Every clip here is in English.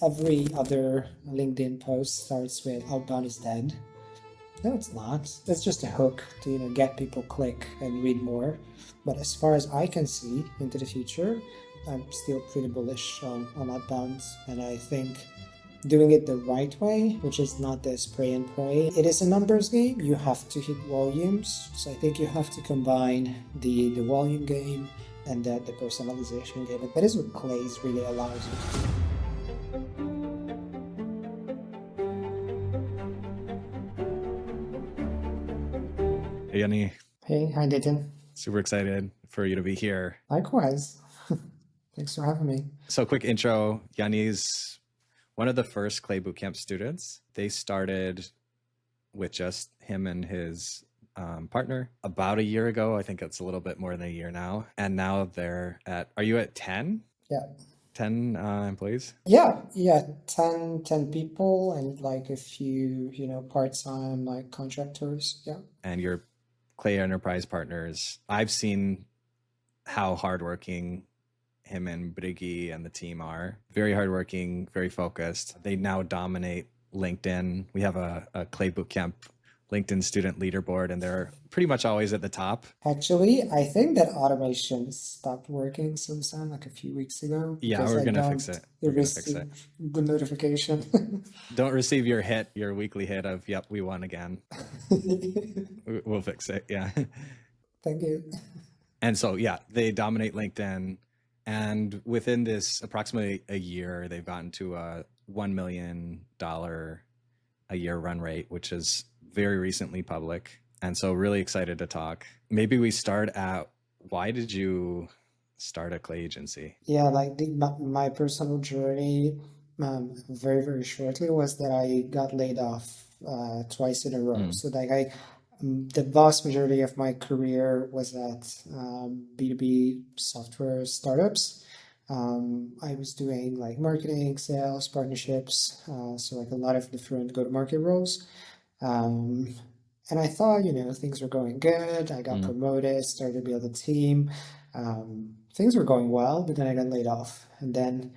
every other LinkedIn post starts with Outbound is dead. No, it's not. It's just a hook to get people click and read more. But as far as I can see into the future, I'm still pretty bullish on Outbound, and I think doing it the right way, which is not the spray and pray. It is a numbers game. You have to hit volumes. So I think you have to combine the volume game and the personalization game. And that is what Clays really allows you to do. Hey, Jani. Hey, hi, Nathan. Super excited for you to be here. Likewise. Thanks for having me. So quick intro, Jani's one of the first Clay Bootcamp students. They started with just him and his partner about a year ago. I think it's a little bit more than a year now. And now they're are you at 10? Yeah. 10 employees? Yeah, 10 people and like a few, part-time like contractors. Yeah. And your Clay Enterprise partners. I've seen how hardworking him and Briggy and the team are. Very hardworking, very focused. They now dominate LinkedIn. We have a Clay Bootcamp LinkedIn student leaderboard, and they're pretty much always at the top. Actually, I think that automation stopped working sometime like a few weeks ago. Yeah, Because we're I gonna don't fix it. We're gonna fix it. receive the notification. Don't receive your weekly hit of, yep, we won again. We'll fix it. Yeah. Thank you. And so, yeah, they dominate LinkedIn. And within this approximately a year, they've gotten to a $1 million a year run rate, which is very recently public. And so really excited to talk. Maybe we start at, why did you start a Claygency? Yeah, like my personal journey, very, very shortly, was that I got laid off twice in a row. So like the vast majority of my career was at B2B software startups. I was doing like marketing, sales, partnerships, so like a lot of different go-to-market roles. Um, and I thought, things were going good. I got promoted, started to build a team. Things were going well, but then I got laid off. And then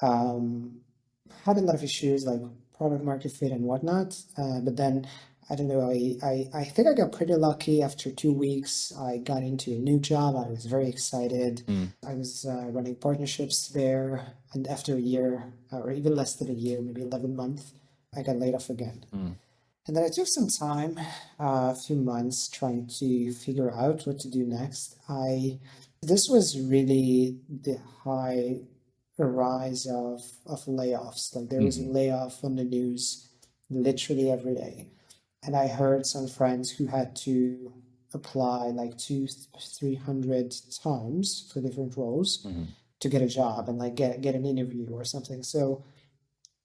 had a lot of issues like product market fit and whatnot. But then I don't know, I think I got pretty lucky. After 2 weeks, I got into a new job. I was very excited. I was running partnerships there. And after a year, or even less than a year, maybe 11 months, I got laid off again. And then I took some time, a few months, trying to figure out what to do next. This was really the high rise of layoffs. Like there was a layoff on the news literally every day. And I heard some friends who had to apply like 300 times for different roles to get a job and like get an interview or something. So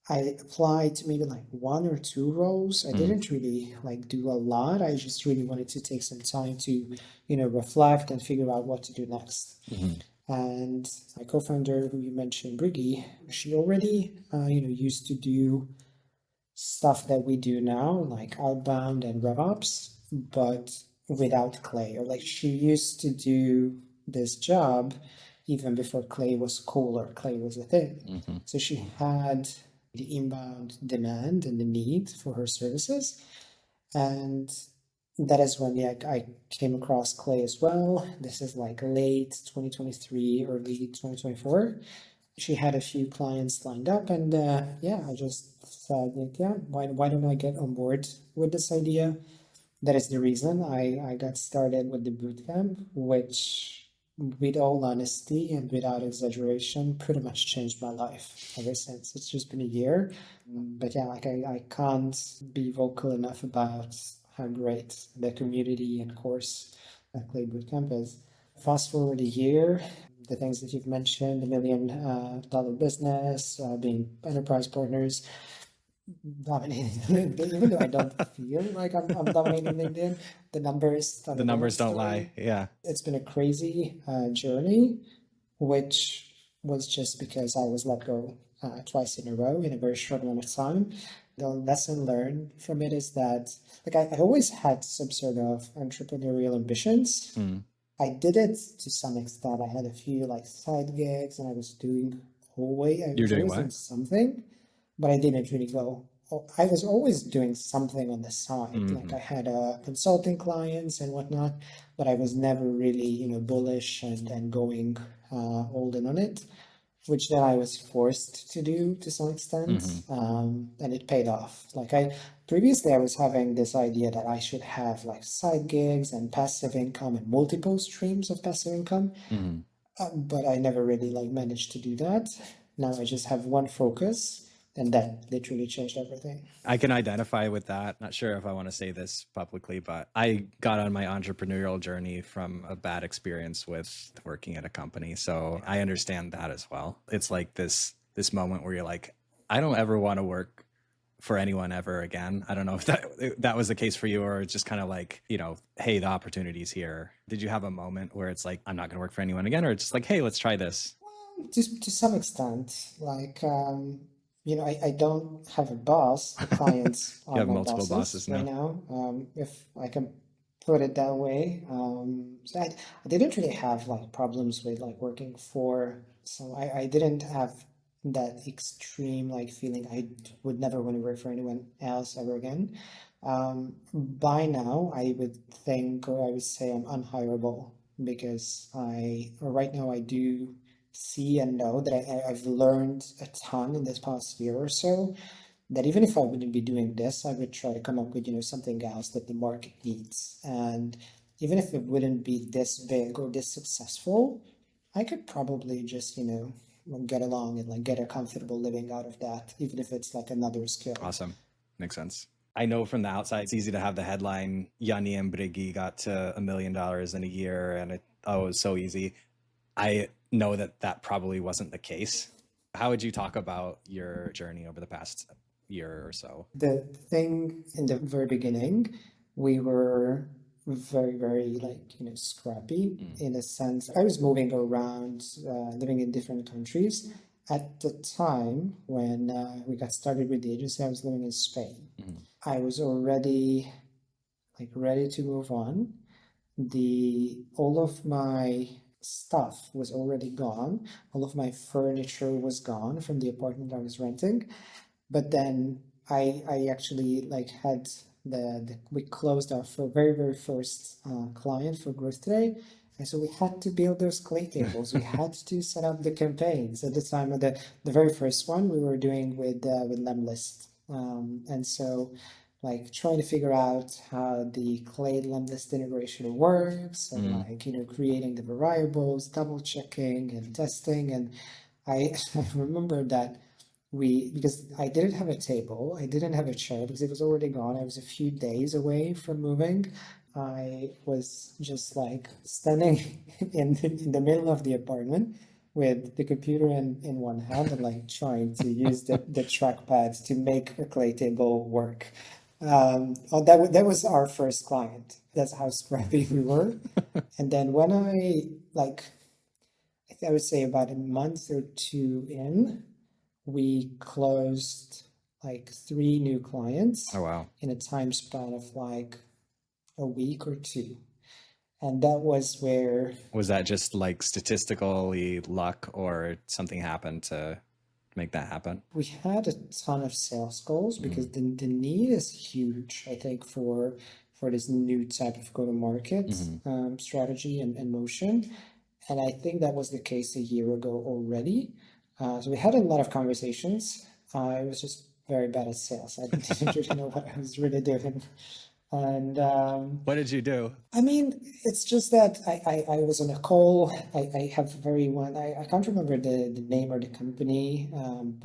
I applied to maybe like one or two roles. I didn't really like do a lot. I just really wanted to take some time to, reflect and figure out what to do next. And my co-founder, who you mentioned, Briggy, she already, used to do stuff that we do now, like Outbound and RevOps, but without Clay. Or like she used to do this job even before Clay was cool or Clay was a thing. So she had the inbound demand and the need for her services. And that is when I came across Clay as well. This is like late 2023, early 2024. She had a few clients lined up, and I just thought, like, yeah, why don't I get on board with this idea? That is the reason I got started with the bootcamp, which, with all honesty and without exaggeration, pretty much changed my life ever since. It's just been a year. But yeah, like I can't be vocal enough about how great the community and course at Clay Bootcamp is. Fast forward a year, the things that you've mentioned, $1 million business, being enterprise partners, dominating LinkedIn, even though I don't feel like I'm dominating LinkedIn, the numbers tell The a numbers different don't lie. story. Yeah. It's been a crazy journey, which was just because I was let go twice in a row in a very short amount of time. The lesson learned from it is that, like, I always had some sort of entrepreneurial ambitions. I did it to some extent. I had a few like side gigs and I was doing a I You're was doing always what? doing something, but I didn't really go. I was always doing something on the side. Like Hmm. I had consulting clients and whatnot, but I was never really, bullish and going all in on it, which then I was forced to do to some extent, Hmm. and it paid off. Like previously I was having this idea that I should have like side gigs and passive income and multiple streams of passive income, Hmm. but I never really like managed to do that. Now I just have one focus, and that literally changed everything. I can identify with that. Not sure if I want to say this publicly, but I got on my entrepreneurial journey from a bad experience with working at a company. So I understand that as well. It's like this moment where you're like, I don't ever want to work for anyone ever again. I don't know if that was the case for you, or it's just kind of like, hey, the opportunity's here. Did you have a moment where it's like, I'm not going to work for anyone again, or it's just like, hey, let's try this? To some extent, like I don't have a boss. The clients You are have my multiple bosses bosses right now. now, if I can put it that way. So I didn't really have like problems with like working for. So I didn't have that extreme like feeling I would never want to work for anyone else ever again. By now, I would think, or I would say I'm unhireable because right now I do see and know that I've learned a ton in this past year or so, that even if I wouldn't be doing this, I would try to come up with, something else that the market needs. And even if it wouldn't be this big or this successful, I could probably just, get along and like get a comfortable living out of that, even if it's like another skill. Awesome. Makes sense. I know from the outside, it's easy to have the headline, Jani and Briggy got to $1 million in a year, and it was so easy. I know that probably wasn't the case. How would you talk about your journey over the past year or so? The thing in the very beginning, we were very, very like, scrappy Mm. in a sense. I was moving around, living in different countries. At the time when we got started with the agency, I was living in Spain. Mhm. I was already like ready to move on. All of my stuff was already gone. All of my furniture was gone from the apartment I was renting. But then I actually like had we closed our very very first client for Growth Today, and so we had to build those clay tables. We had to set up the campaigns at the time of the very first one we were doing with Lemlist, and so like trying to figure out how the clay Lemlist integration works, and Mm. like creating the variables, double checking and testing, and I I remember that because I didn't have a table, I didn't have a chair because it was already gone. I was a few days away from moving. I was just like standing in the middle of the apartment with the computer in one hand and like trying to use the trackpad to make a clay table work. That was our first client. That's how scrappy we were. And then when I would say about a month or two in, we closed like three new clients Oh, wow. in a time span of like a week or two. And that was where Was that just like statistically luck, or something happened to make that happen? we had a ton of sales goals because Mm. the need is huge, I think, for this new type of go-to-market Hmm. strategy and motion. And I think that was the case a year ago already. So we had a lot of conversations. I was just very bad at sales. I didn't really know what I was really doing. And What did you do? I mean, it's just that I was on a call. I have very one, I can't remember the name or the company,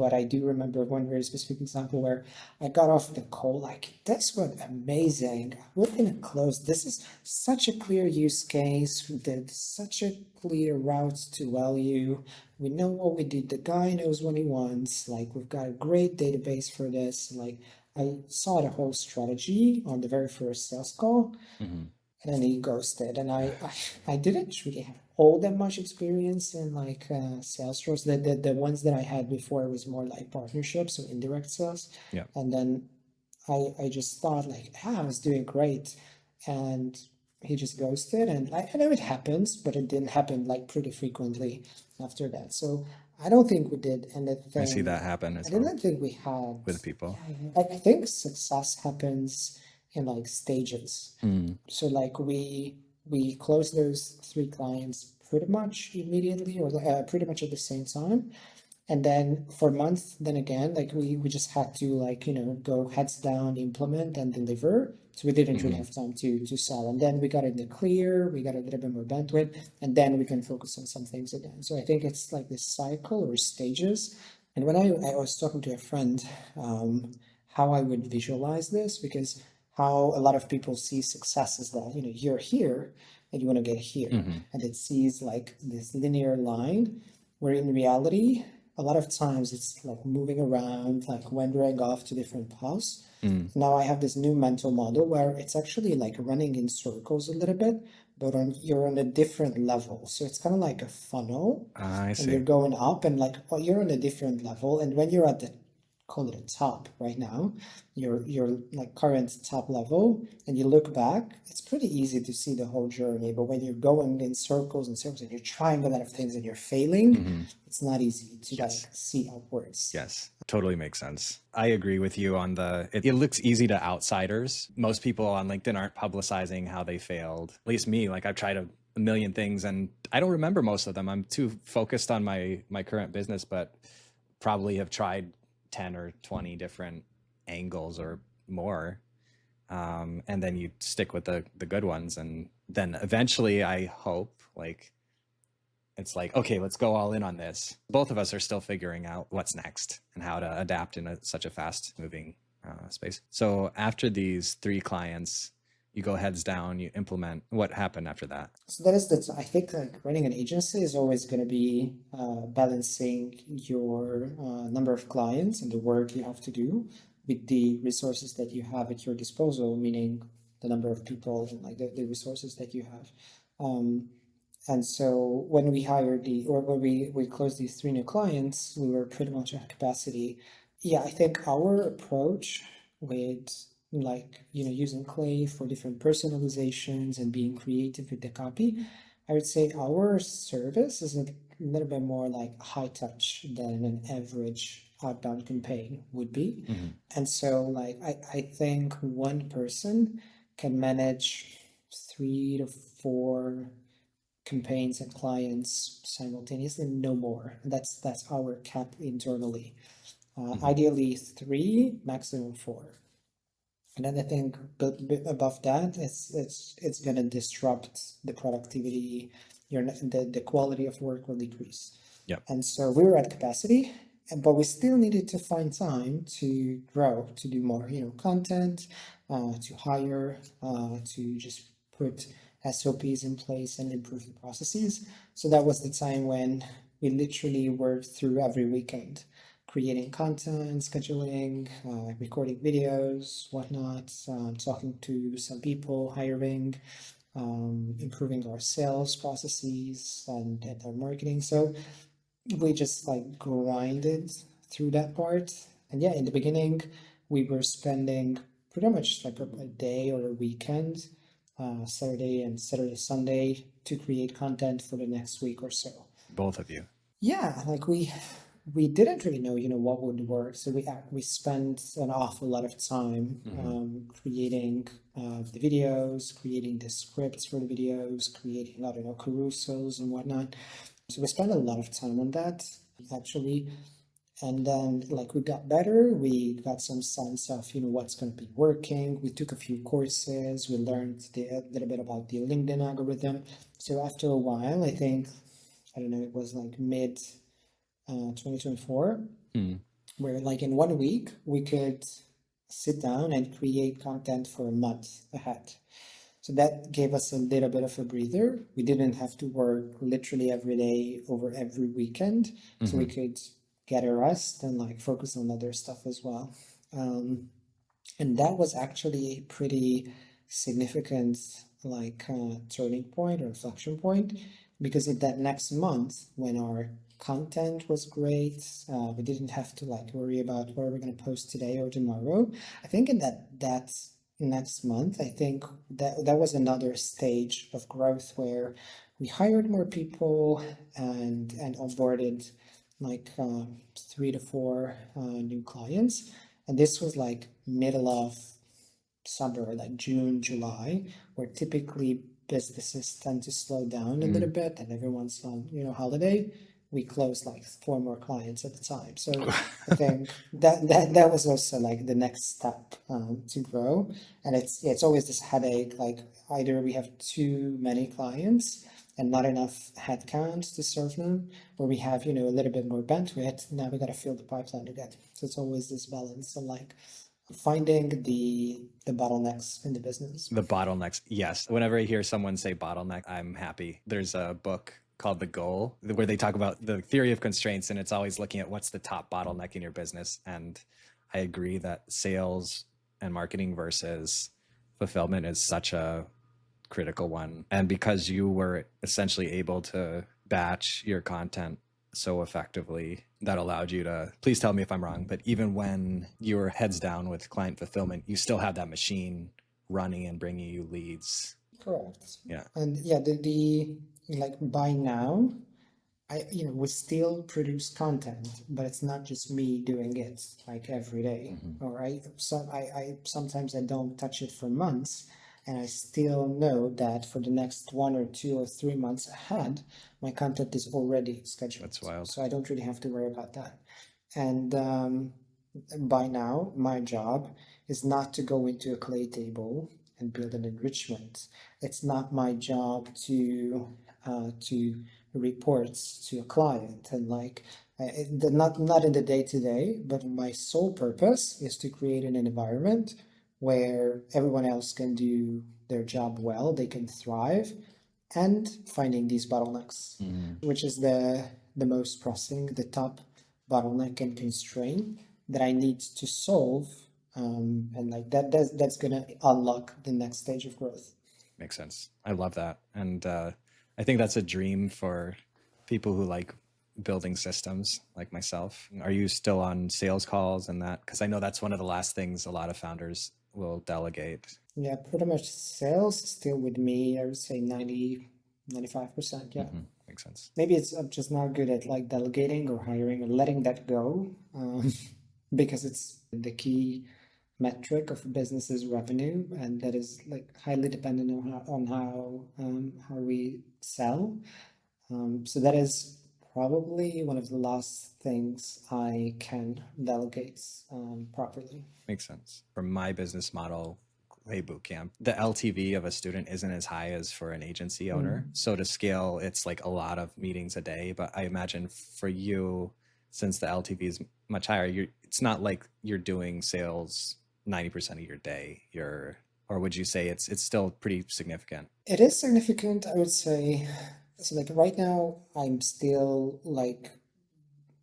but I do remember one very specific example where I got off the call like, this was amazing. We're gonna close. This is such a clear use case. There's such a clear route to value. We know what we did. The guy knows what he wants. Like, we've got a great database for this. Like, I saw the whole strategy on the very first sales call, Hmm. and then he ghosted. And I didn't really have all that much experience in like sales roles. The ones that I had before was more like partnerships or indirect sales. Yeah. And then I just thought like, I was doing great, and he just ghosted. And I know it happens, but it didn't happen like pretty frequently after that. So I don't think we did I see anything. that happen I as well didn't think we had. with people. Yeah, I think success happens in like stages. Mm. So like we closed those three clients pretty much immediately or pretty much at the same time. And then for months, then again, like we just had to like, go heads down, implement and deliver. So we didn't really have time to sell. And then we got in the clear, we got a little bit more bandwidth, and then we can focus on some things again. So I think it's like this cycle or stages. And when I was talking to a friend, how I would visualize this, because how a lot of people see success is that, you're here and you want to get here. And it sees like this linear line, where in reality, a lot of times it's like moving around, like wandering off to different paths. Now I have this new mental model where it's actually like running in circles a little bit, but you're on a different level. So it's kind of like a funnel, I and you're see. going up, and like, you're on a different level. And when you're at the, call it a top right now, your like current top level, and you look back, it's pretty easy to see the whole journey. But when you're going in circles and circles and you're trying a lot of things and you're failing, it's not easy to like Yes. see upwards. Yes, totally makes sense. I agree with you on it looks easy to outsiders. Most people on LinkedIn aren't publicizing how they failed. At least me, like I've tried a million things and I don't remember most of them. I'm too focused on my current business, but probably have tried 10 or 20 different angles or more. And then you stick with the good ones. And then eventually I hope like, it's like, okay, let's go all in on this. Both of us are still figuring out what's next and how to adapt in such a fast moving space. So after these three clients, you go heads down, you implement. What happened after that? So that is I think like running an agency is always going to be balancing your number of clients and the work you have to do with the resources that you have at your disposal, meaning the number of people and like the resources that you have. And so when we hired or when we closed these three new clients, we were pretty much at capacity. Yeah, I think our approach with like, using Clay for different personalizations and being creative with the copy, I would say our service is a little bit more like high touch than an average outbound campaign would be. And so like I think one person can manage 3 to 4 campaigns and clients simultaneously, no more. That's our cap internally. Ideally 3, maximum 4. And then I think above that, it's gonna disrupt the productivity. The quality of work will decrease. Yep. And so we were at capacity, but we still needed to find time to grow, to do more, content, to hire, to just put SOPs in place and improve the processes. So that was the time when we literally worked through every weekend, creating content, scheduling, recording videos, whatnot, talking to some people, hiring, improving our sales processes and our marketing. So we just like grinded through that part. And yeah, in the beginning, we were spending pretty much like a day or a weekend, Saturday, Sunday, to create content for the next week or so. Both of you. Yeah, like we didn't really know, what would work. So we spent an awful lot of time creating the videos, creating the scripts for the videos, creating, I don't know, carousels and whatnot. So we spent a lot of time on that, actually. And then like we got better, we got some sense of, what's going to be working. We took a few courses, we learned a little bit about the LinkedIn algorithm. So after a while, I think, I don't know, it was like mid 2024, where like in 1 week we could sit down and create content for a month ahead. So that gave us a little bit of a breather. We didn't have to work literally every day over every weekend, so we could get a rest and like focus on other stuff as well. And that was actually a pretty significant like turning point or inflection point, because in that next month when our content was great, we didn't have to like worry about what are we going to post today or tomorrow. I think in that next month, I think that was another stage of growth where we hired more people and onboarded like 3 to 4 new clients. And this was like middle of summer, like June, July, where typically businesses tend to slow down a little bit and everyone's on, holiday. We closed like 4 more clients at the time. So I think that was also like the next step to grow. And it's always this headache, like either we have too many clients and not enough headcount to serve them, or we have, a little bit more bandwidth. Now we got to fill the pipeline again. So it's always this balance of like finding the bottlenecks in the business. The bottlenecks, yes. Whenever I hear someone say bottleneck, I'm happy. There's a book called The Goal where they talk about the theory of constraints, and it's always looking at what's the top bottleneck in your business. And I agree that sales and marketing versus fulfillment is such a critical one. And because you were essentially able to batch your content so effectively, that allowed you to, please tell me if I'm wrong, but even when you were heads down with client fulfillment, you still have that machine running and bringing you leads. Correct. Yeah. And yeah, the like by now, we still produce content, but it's not just me doing it like every day. Or I sometimes I don't touch it for months, and I still know that for the next 1 or 2 or 3 months ahead, my content is already scheduled. That's wild. So I don't really have to worry about that. And by now, my job is not to go into a clay table and build an enrichment. It's not my job to reports to a client and like not in the day to day, but my sole purpose is to create an environment where everyone else can do their job well, they can thrive, and finding these bottlenecks, which is the most pressing, the top bottleneck and constraint that I need to solve. And like that's gonna unlock the next stage of growth. Makes sense. I love that. And I think that's a dream for people who like building systems like myself. Are you still on sales calls and that? Because I know that's one of the last things a lot of founders will delegate. Yeah, pretty much sales is still with me. I would say 95%. Yeah. Makes sense. Maybe I'm just not good at like delegating or hiring or letting that go, because it's the key metric of a business's revenue, and that is like highly dependent on how we sell. So that is probably one of the last things I can delegate properly. Makes sense. For my business model, Clay Bootcamp, the LTV of a student isn't as high as for an agency owner. So to scale, it's like a lot of meetings a day. But I imagine for you, since the LTV is much higher, it's not like you're doing sales 90% of your day. Or would you say it's still pretty significant? It is significant, I would say. So like right now, I'm still like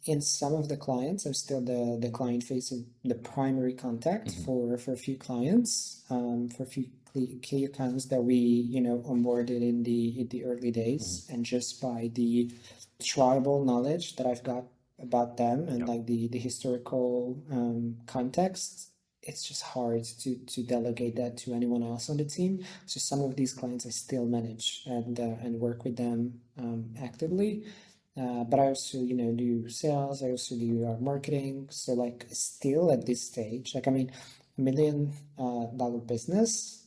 in some of the clients, I'm still the client facing the primary contact for a few clients, for a few key accounts that we onboarded in the early days, and just by the tribal knowledge that I've got about them and like the historical context, it's just hard to delegate that to anyone else on the team. So some of these clients I still manage and work with them actively. But I also, do sales. I also do marketing. So like still at this stage, like I mean, $1 million business,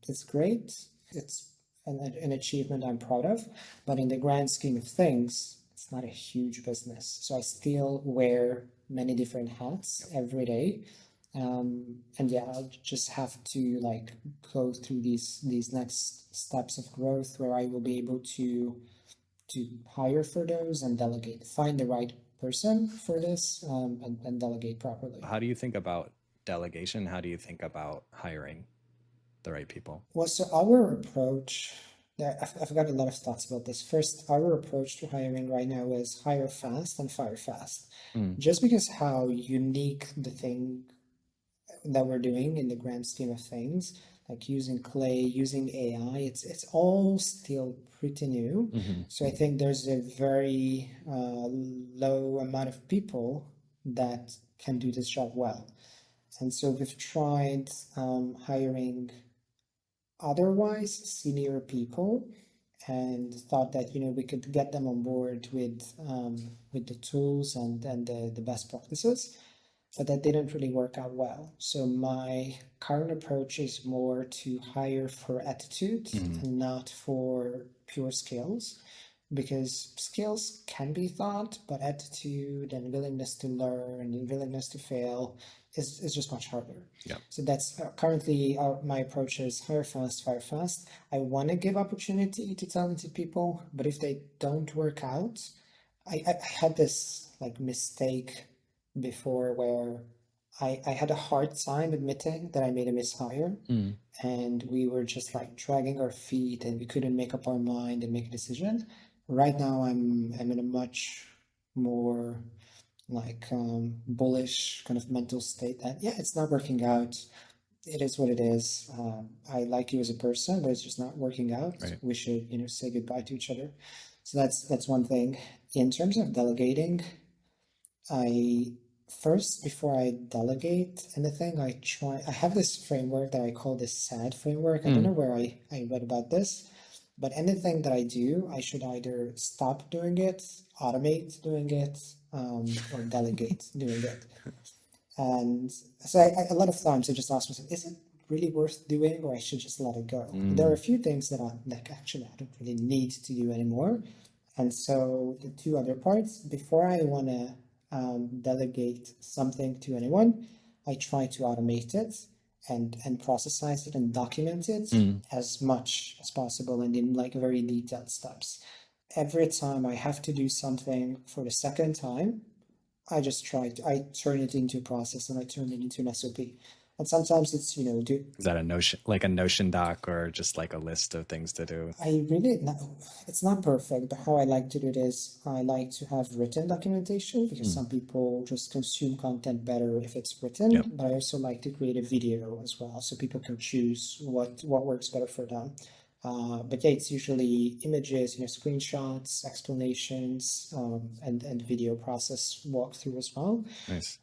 it's great. It's an achievement I'm proud of. But in the grand scheme of things, it's not a huge business. So I still wear many different hats every day. And yeah, I'll just have to like go through these next steps of growth where I will be able to hire for those and delegate, find the right person for this, and delegate properly. How do you think about delegation? How do you think about hiring the right people? Well, so our approach, I've got a lot of thoughts about this. First, our approach to hiring right now is hire fast and fire fast. Just because how unique the thing that we're doing in the grand scheme of things, like using Clay, using AI, it's all still pretty new. So I think there's a very low amount of people that can do this job well. And so we've tried hiring otherwise senior people and thought that we could get them on board with the tools and the best practices, but that didn't really work out well. So my current approach is more to hire for attitude and not for pure skills, because skills can be taught, but attitude and willingness to learn and willingness to fail is just much harder. Yeah. So that's currently my approach is hire fast, fire fast. I want to give opportunity to talented people, but if they don't work out, I had this like mistake before where I had a hard time admitting that I made a mishire, and we were just like dragging our feet and we couldn't make up our mind and make a decision. Right now I'm in a much more like bullish kind of mental state that yeah, it's not working out. It is what it is. I like you as a person, but it's just not working out. Right. We should, say goodbye to each other. So that's one thing. In terms of delegating, I first, before I delegate anything, I have this framework that I call the SAD framework. I don't know where I read about this, but anything that I do, I should either stop doing it, automate doing it, or delegate doing it. And so a lot of times I just ask myself, is it really worth doing, or I should just let it go? There are a few things that I like, actually, I don't really need to do anymore. And so the two other parts, before I want to delegate something to anyone, I try to automate it and processize it and document it as much as possible and in like very detailed steps. Every time I have to do something for the second time, I turn it into a process and I turn it into an SOP. And sometimes it's, Is that a Notion doc, or just like a list of things to do? it's not perfect, but how I like to do it is I like to have written documentation, because some people just consume content better if it's written. Yep. But I also like to create a video as well, so people can choose what works better for them. But yeah, it's usually images, screenshots, explanations, and video process walkthrough as well. Nice.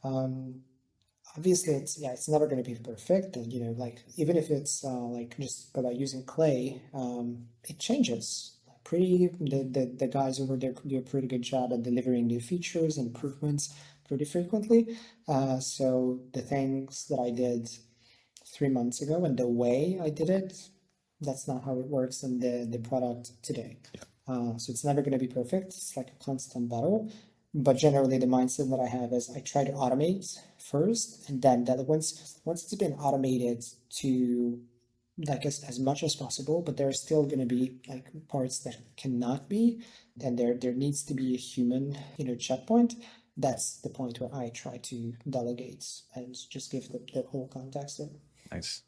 Obviously it's never going to be perfect, and like even if it's like just by using Clay, it changes like the guys over there do a pretty good job at delivering new features and improvements pretty frequently. So the things that I did 3 months ago and the way I did it, that's not how it works in the product today. So it's never going to be perfect. It's like a constant battle. But generally, the mindset that I have is I try to automate first, and then that once it's been automated to like as much as possible, but there are still going to be like parts that cannot be, and there needs to be a human, checkpoint. That's the point where I try to delegate and just give the whole context in. Nice.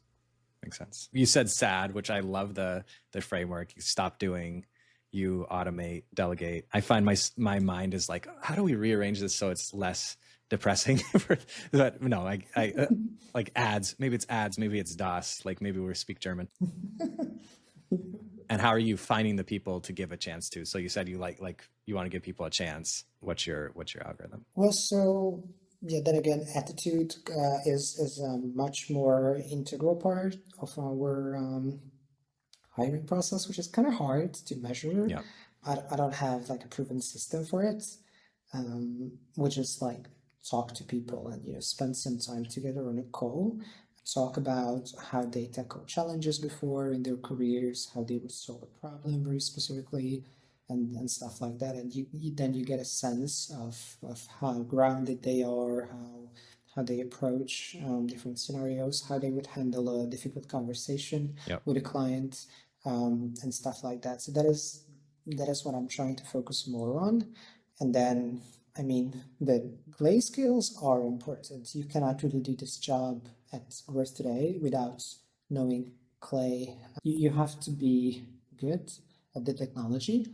Makes sense. You said SAD, which I love the framework. You stop doing, you automate, delegate. I find my mind is like, how do we rearrange this so it's less depressing? But no, I like ads. Maybe it's ads. Maybe it's DOS. Like maybe we speak German. And how are you finding the people to give a chance to? So you said you like you want to give people a chance. What's your algorithm? Well, so yeah, then again, attitude is a much more integral part of our hiring process, which is kind of hard to measure. Yeah. I don't have like a proven system for it. We just like talk to people and spend some time together on a call, talk about how they tackle challenges before in their careers, how they would solve a problem very specifically, and stuff like that. And then you get a sense of how grounded they are, how they approach different scenarios, how they would handle a difficult conversation Yep. with a client, and stuff like that. So that is what I'm trying to focus more on. And then, I mean, the Clay skills are important. You cannot really do this job at Worth today without knowing Clay. You have to be good at the technology,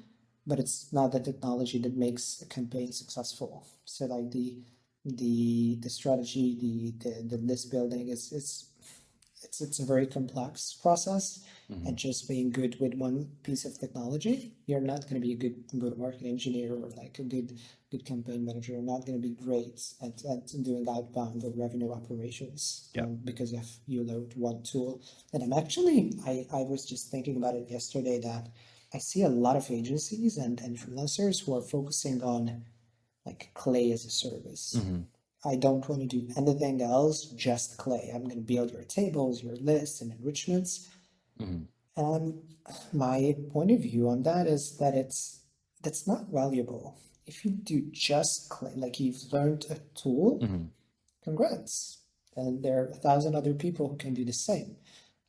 but it's not the technology that makes a campaign successful. So like the strategy, the list building it's a very complex process. And just being good with one piece of technology, you're not going to be a good go-to-market engineer or like a good campaign manager. You're not going to be great at doing outbound or revenue operations. Because you load one tool. And I was just thinking about it yesterday that I see a lot of agencies and freelancers who are focusing on like Clay as a service. I don't want to do anything else, just Clay. I'm going to build your tables, your lists, and enrichments. And my point of view on that is that that's not valuable. If you do just Clay, like you've learned a tool, congrats. And there are 1,000 other people who can do the same.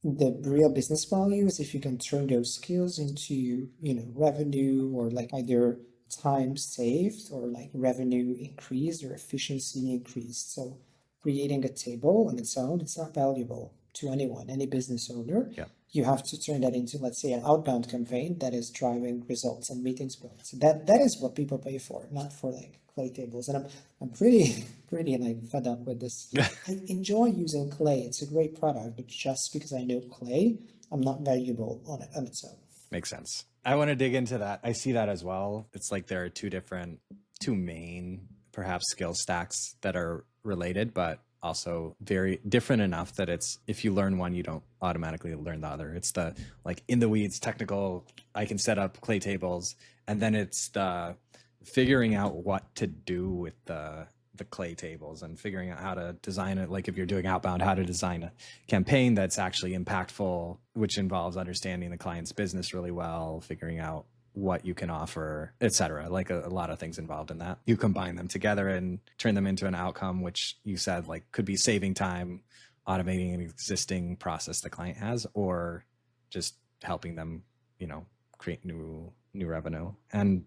The real business value is if you can turn those skills into, revenue, or like either time saved or like revenue increased or efficiency increased. So creating a table on its own, it's not valuable to anyone, any business owner. Yeah. You have to turn that into, let's say, an outbound campaign that is driving results and meetings built. So that is what people pay for, not for like Clay tables. And I'm pretty like fed up with this. I enjoy using Clay. It's a great product, but just because I know Clay, I'm not valuable on its own. Makes sense. I want to dig into that. I see that as well. It's like there are two main, perhaps, skill stacks that are related, but also very different enough that it's, if you learn one, you don't automatically learn the other. It's the like in the weeds technical, I can set up Clay tables, and then it's the figuring out what to do with the Clay tables and figuring out how to design it. Like if you're doing outbound, how to design a campaign that's actually impactful, which involves understanding the client's business really well, figuring out what you can offer, etc. Like a lot of things involved in that. You combine them together and turn them into an outcome, which you said like could be saving time, automating an existing process the client has, or just helping them, create new revenue. And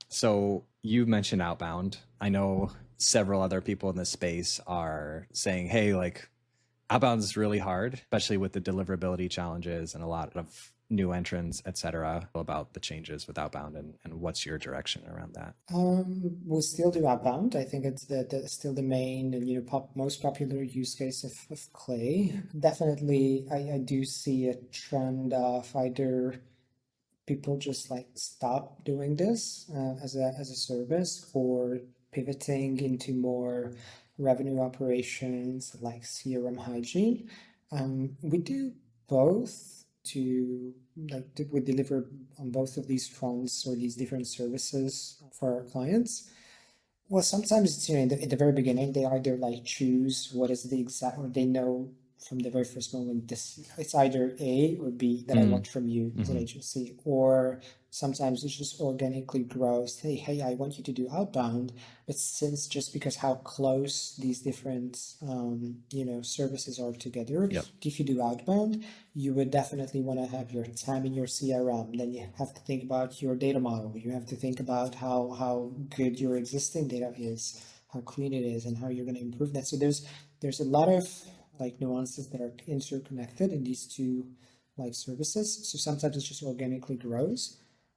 so you mentioned outbound. I know several other people in this space are saying, hey, like outbound is really hard, especially with the deliverability challenges and a lot of new entrants, et cetera, about the changes with outbound, and what's your direction around that? We'll still do outbound. I think it's still the main and most popular use case of Clay. Definitely, I do see a trend of either people just like stop doing this as a service, or pivoting into more revenue operations like CRM hygiene. We do both to we deliver on both of these fronts or these different services for our clients. Well, sometimes it's, in the very beginning, they either like choose what is the exact, or they know from the very first moment this it's either A or B that I want from you as an agency, or sometimes it just organically grows. Hey, I want you to do outbound, but since just because how close these different services are together, Yep. if you do outbound, you would definitely want to have your time in your CRM. Then you have to think about your data model. You have to think about how good your existing data is, how clean it is, and how you're going to improve that. So there's a lot of like nuances that are interconnected in these two like services. So sometimes it just organically grows.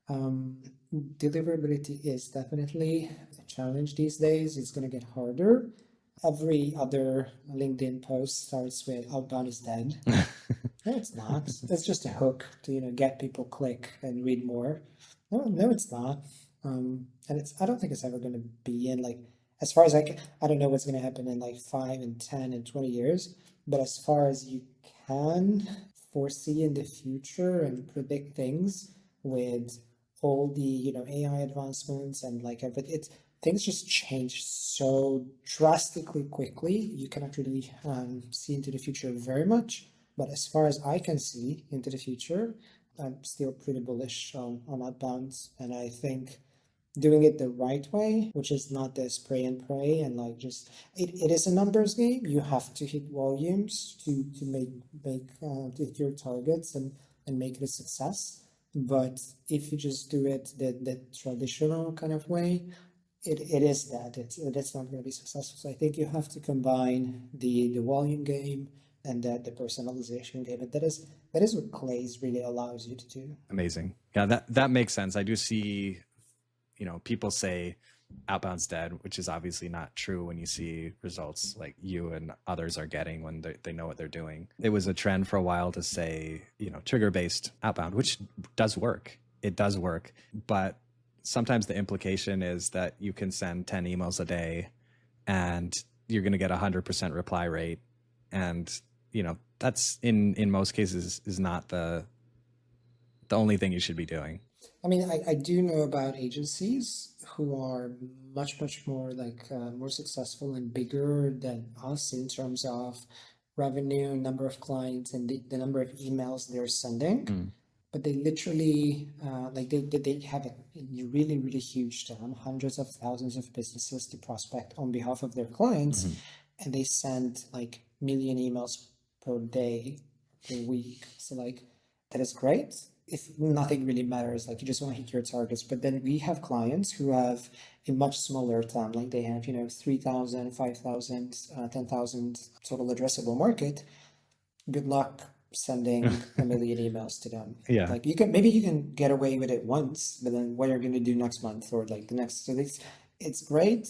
Deliverability is definitely a challenge these days. It's going to get harder. Every other LinkedIn post starts with "outbound is dead." No, it's not. It's just a hook to get people click and read more. No, it's not. And I don't think it's ever going to be in like, as far as I don't know what's going to happen in like 5 and 10 and 20 years, but as far as you can foresee in the future and predict things with all the AI advancements and like everything, things just change so drastically quickly. You cannot really see into the future very much. But as far as I can see into the future, I'm still pretty bullish on outbounds. And I think doing it the right way, which is not the spray and pray and like just it is a numbers game. You have to hit volumes to to hit your targets and make it a success. But if you just do it the traditional kind of way, it is that it's not going to be successful. So I think you have to combine the volume game and the personalization game, and that is what Clays really allows you to do. Amazing. Yeah, that makes sense. I do see, people say outbound's dead, which is obviously not true when you see results like you and others are getting when they know what they're doing. It was a trend for a while to say, trigger-based outbound, which does work. It does work. But sometimes the implication is that you can send 10 emails a day and you're going to get 100% reply rate. And, that's in most cases is not the only thing you should be doing. I mean, I do know about agencies who are much more like more successful and bigger than us in terms of revenue, number of clients, and the number of emails they're sending. But they literally like they have a really huge team, hundreds of thousands of businesses to prospect on behalf of their clients, and they send like million emails per day, per week. So like that is great if nothing really matters, like you just want to hit your targets. But then we have clients who have a much smaller time, like they have 3,000, 5,000, 10,000 total addressable market. Good luck sending a million emails to them. Yeah. Like maybe you can get away with it once, but then what are you going to do next month or like the next? So it's great,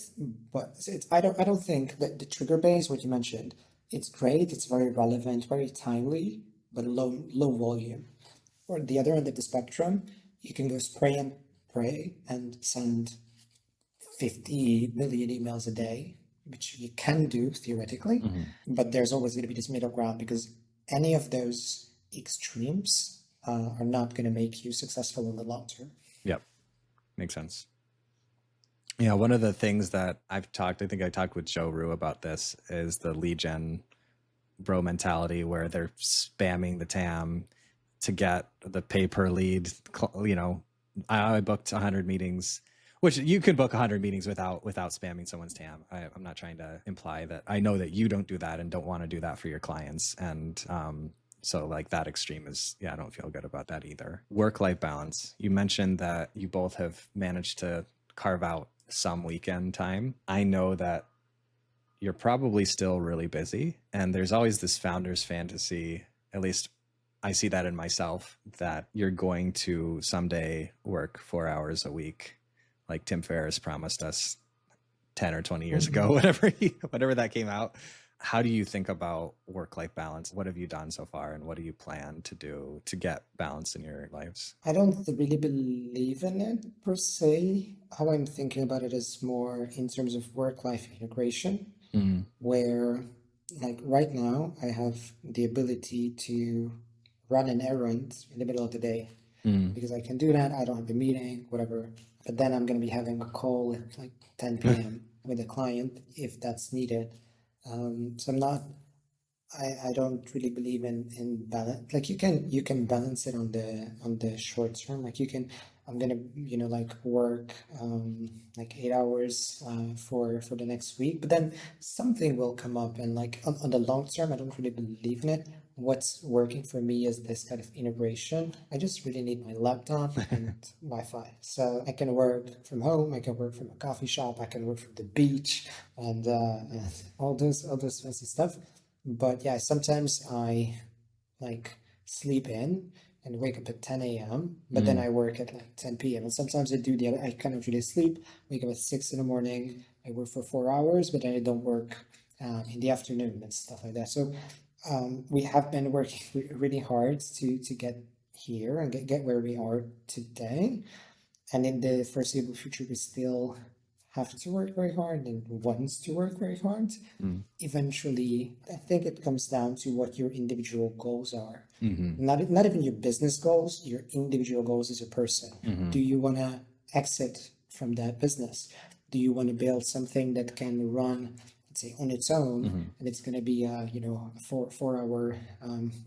but I don't think that the trigger base, what you mentioned, it's great. It's very relevant, very timely, but low volume. Or the other end of the spectrum, you can go spray and pray and send 50 million emails a day, which you can do theoretically, but there's always going to be this middle ground because any of those extremes are not going to make you successful in the long term. Yep. Makes sense. Yeah, one of the things that I think I talked with Joe Rue about this, is the lead gen bro mentality where they're spamming the TAM to get the pay per lead. I booked 100 meetings, which you can book 100 meetings without spamming someone's TAM. I'm not trying to imply that. I know that you don't do that and don't want to do that for your clients. And so like that extreme is, I don't feel good about that either. Work-life balance. You mentioned that you both have managed to carve out some weekend time. I know that you're probably still really busy, and there's always this founder's fantasy, at least I see that in myself, that you're going to someday work 4 hours a week, like Tim Ferriss promised us 10 or 20 years ago, whatever that came out. How do you think about work-life balance? What have you done so far, and what do you plan to do to get balance in your lives? I don't really believe in it per se. How I'm thinking about it is more in terms of work-life integration, where like right now I have the ability to run an errand in the middle of the day because I can do that. I don't have a meeting, whatever. But then I'm going to be having a call at like 10 p.m. with a client if that's needed. So I don't really believe in balance. Like you can balance it on the short term. Like I'm gonna like work like 8 hours for the next week, but then something will come up, and like on the long term, I don't really believe in it. What's working for me is this kind of integration. I just really need my laptop and Wi-Fi, so I can work from home. I can work from a coffee shop. I can work from the beach, and all those fancy stuff. But yeah, sometimes I like sleep in and wake up at 10 a.m., but then I work at like 10 p.m. And sometimes I do the other, I kind of really sleep, wake up at 6 in the morning, I work for 4 hours, but then I don't work in the afternoon and stuff like that. So we have been working really hard to get here and get where we are today. And in the foreseeable future, we still have to work very hard and wants to work very hard. Eventually, I think it comes down to what your individual goals are. Not even your business goals, your individual goals as a person. Do you want to exit from that business? Do you want to build something that can run, let's say, on its own, and it's going to be a 4 hour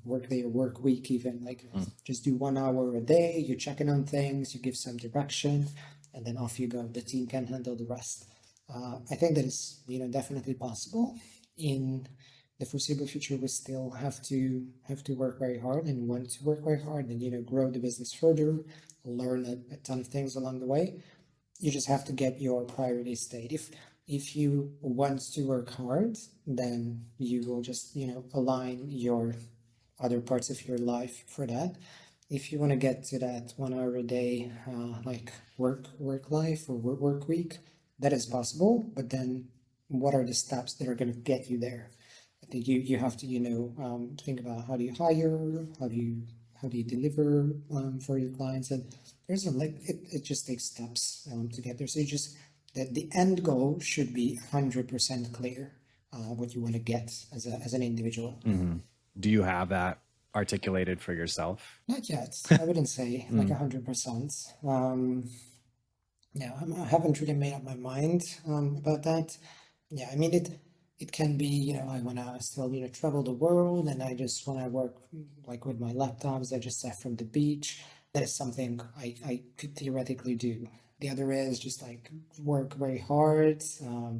work day or work week, even like just do 1 hour a day, you're checking on things, you give some direction, and then off you go. The team can handle the rest. I think that is definitely possible. In the foreseeable future, we still have to work very hard and want to work very hard, and grow the business further, learn a ton of things along the way. You just have to get your priority state. If you want to work hard, then you will just align your other parts of your life for that. If you want to get to that 1 hour a day like work life or work week, that is possible. But then what are the steps that are going to get you there? I think you have to think about how do you hire, how do you deliver for your clients, and there's it just takes steps to get there. So you just that the end goal should be 100% clear what you want to get as an individual. Do you have that articulated for yourself? Not yet. I wouldn't say like 100%. Yeah, I haven't really made up my mind about that. Yeah, I mean it can be, I wanna still, travel the world and I just wanna work like with my laptops, I just set from the beach. That is something I could theoretically do. The other is just like work very hard,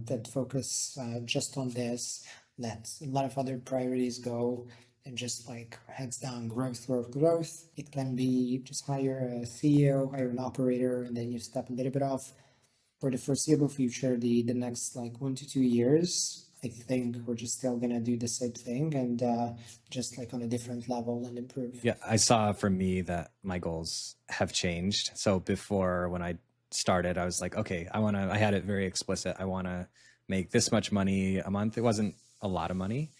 that focus just on this, let a lot of other priorities go and just like heads down growth, growth, growth. It can be just hire a CEO, hire an operator, and then you step a little bit off. For the foreseeable future, the next like 1 to 2 years, I think we're just still gonna do the same thing and just like on a different level and improve. Yeah, I saw for me that my goals have changed. So before, when I started, I was like, okay, I had it very explicit. I want to make this much money a month. It wasn't a lot of money,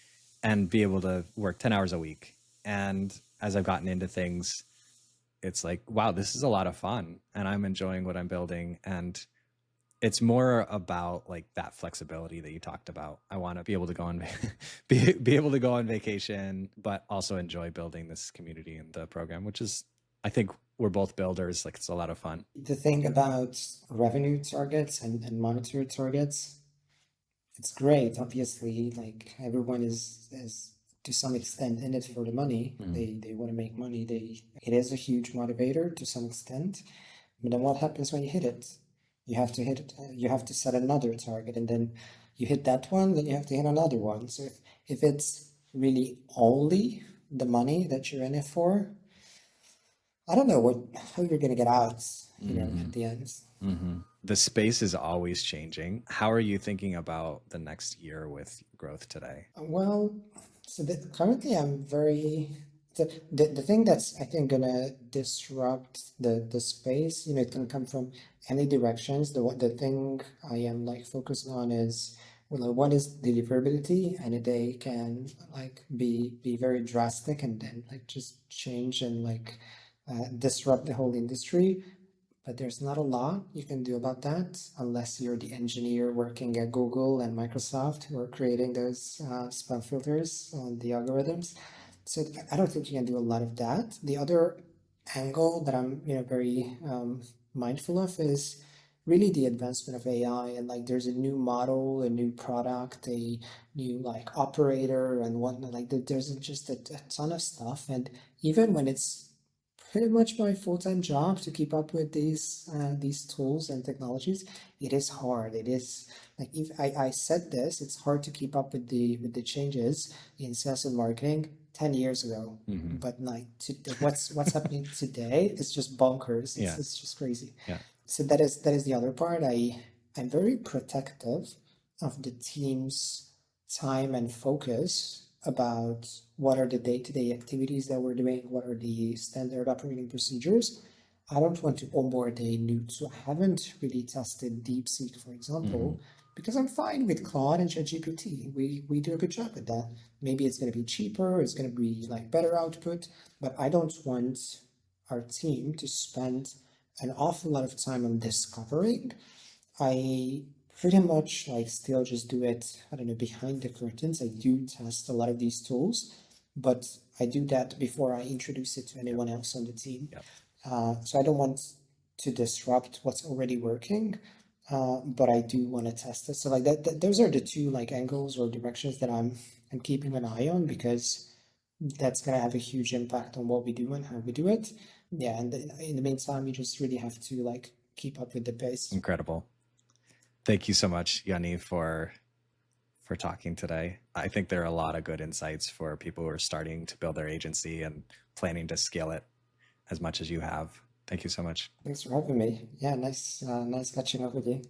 and be able to work 10 hours a week. And as I've gotten into things, it's like, wow, this is a lot of fun and I'm enjoying what I'm building. And it's more about like that flexibility that you talked about. I want to be able to go on be able to go on vacation, but also enjoy building this community and the program, which is, I think we're both builders. Like, it's a lot of fun. The thing about revenue targets and monetary targets, it's great. Obviously, like everyone is to some extent in it for the money. They want to make money. It is a huge motivator to some extent. But then what happens when you hit it? You have to hit it. You have to set another target, and then you hit that one. Then you have to hit another one. So if it's really only the money that you're in it for, I don't know how you're gonna get out. At the end. The space is always changing. How are you thinking about the next year with growth today? Well, so currently I'm very the thing that's I think gonna disrupt the space, it can come from any directions. The thing I am like focusing on is well, one is deliverability, and a day can like be very drastic and then like just change and like disrupt the whole industry. But there's not a lot you can do about that unless you're the engineer working at Google and Microsoft who are creating those spam filters and the algorithms. So I don't think you can do a lot of that. The other angle that I'm very mindful of is really the advancement of AI, and like there's a new model, a new product, a new like operator and whatnot. Like there's just a ton of stuff, and even when it's pretty much my full-time job to keep up with these tools and technologies, it is hard. It is like if I said this, it's hard to keep up with the changes in sales and marketing 10 years ago. But like what's happening today is just bonkers. It's just crazy. Yeah. So that is the other part. I'm very protective of the team's time and focus about what are the day-to-day activities that we're doing, what are the standard operating procedures. I don't want to onboard a new, so I haven't really tested DeepSeek, for example, because I'm fine with Claude and ChatGPT. We do a good job with that. Maybe it's going to be cheaper, it's going to be like better output, but I don't want our team to spend an awful lot of time on discovering. I pretty much like still just do it, I don't know, behind the curtains. I do test a lot of these tools, but I do that before I introduce it to anyone else on the team. So I don't want to disrupt what's already working, but I do want to test it. So like those are the two like angles or directions that I'm keeping an eye on, because that's gonna have a huge impact on what we do and how we do it. Yeah, and in the meantime, you just really have to like keep up with the pace. Incredible. Thank you so much, Jani, for talking today. I think there are a lot of good insights for people who are starting to build their agency and planning to scale it as much as you have. Thank you so much. Thanks for having me. Yeah, nice catching up with you.